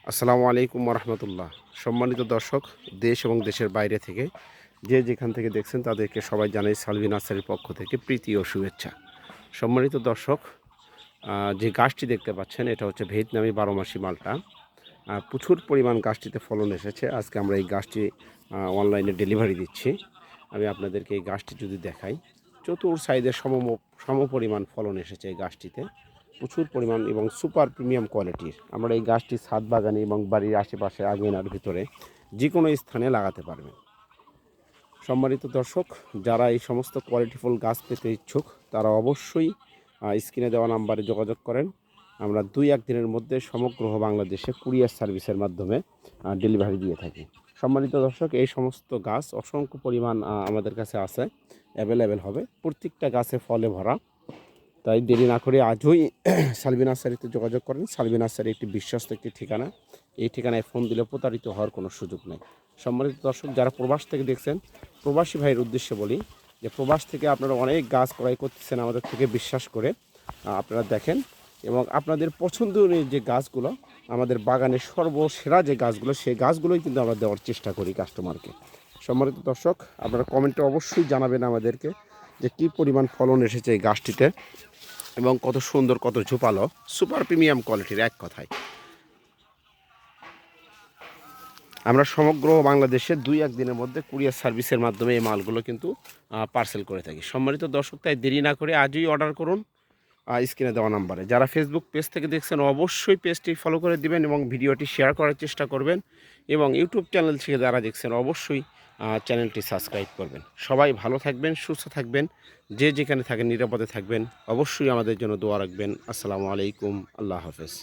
আসসালামু আলাইকুম রহমতুল্লাহ। সম্মানিত দর্শক, দেশ এবং দেশের বাইরে থেকে যে যেখান থেকে দেখছেন তাদেরকে সবাই জানাই সালভি নার্সারির পক্ষ থেকে প্রীতি ও শুভেচ্ছা। সম্মানিত দর্শক, যে গাছটি দেখতে পাচ্ছেন এটা হচ্ছে ভিয়েতনামি 12 মাসি মালটা। প্রচুর পরিমাণ গাছটিতে ফলন এসেছে। আজকে আমরা এই গাছটি অনলাইনে ডেলিভারি দিচ্ছি। আমি আপনাদেরকে এই গাছটি যদি দেখাই, চতুর সাইজের সম পরিমাণ ফলন এসেছে এই গাছটিতে, প্রচুর পরিমাণ এবং সুপার প্রিমিয়াম কোয়ালিটির। আমরা এই গাছটি ছাদ বাগানে এবং বাড়ির আশেপাশে আঙিনার ভিতরে যে কোনো স্থানে লাগাতে পারবেন। সম্মানিত দর্শক, যারা এই সমস্ত কোয়ালিটিফুল গাছ পেতে ইচ্ছুক তারা অবশ্যই স্ক্রিনে দেওয়া নাম্বারে যোগাযোগ করেন। আমরা 2-1 দিনের মধ্যে সমগ্র বাংলাদেশে কুরিয়ার সার্ভিসের মাধ্যমে ডেলিভারি দিয়ে থাকি। সম্মানিত দর্শক, এই সমস্ত গাছ অসংখ্য পরিমাণ আমাদের কাছে আছে, অ্যাভেলেবেল হবে। প্রত্যেকটা গাছে ফলে ভরা। তাই দেরি না করে আজই সালভি নার্সারিতে যোগাযোগ করেন। সালভি নার্সারি একটি বিশ্বস্ত একটি ঠিকানা। এই ঠিকানায় ফোন দিলে প্রতারিত হওয়ার কোনো সুযোগ নেই। সম্মানিত দর্শক, যারা প্রবাস থেকে দেখছেন, প্রবাসী ভাইয়ের উদ্দেশ্যে বলি যে প্রবাস থেকে আপনারা অনেক গাছ ক্রয় করতেছেন আমাদের থেকে বিশ্বাস করে। আপনারা দেখেন এবং আপনাদের পছন্দনীয় যে গাছগুলো, আমাদের বাগানের সর্বসেরা যে গাছগুলো, সেই গাছগুলোই কিন্তু আমরা দেওয়ার চেষ্টা করি কাস্টমারকে। সম্মানিত দর্শক, আপনারা কমেন্টে অবশ্যই জানাবেন আমাদেরকে যে কী পরিমাণ ফলন এসেছে এই গাছটিতে এবং কত সুন্দর, কত ঝোপালো, সুপার প্রিমিয়াম কোয়ালিটির। এক কথায় আমরা সমগ্র বাংলাদেশে 2-1 দিনের মধ্যে কুরিয়ার সার্ভিসের মাধ্যমে এই মালগুলো কিন্তু পার্সেল করে থাকি। সম্মানিত দর্শক, তাই দেরি না করে আজই অর্ডার করুন স্ক্রিনে দেওয়া নাম্বারে। যারা ফেসবুক পেজ থেকে দেখছেন অবশ্যই পেজটি ফলো করে দিবেন এবং ভিডিওটি শেয়ার করার চেষ্টা করবেন, এবং ইউটিউব চ্যানেল থেকে যারা দেখছেন অবশ্যই চ্যানেলটি সাবস্ক্রাইব করবেন। সবাই ভালো থাকবেন, সুস্থ থাকবেন, যে যেখানে থাকেন নিরাপদে থাকবেন। অবশ্যই আমাদের জন্য দোয়া রাখবেন। আসসালামু আলাইকুম, আল্লাহ হাফেজ।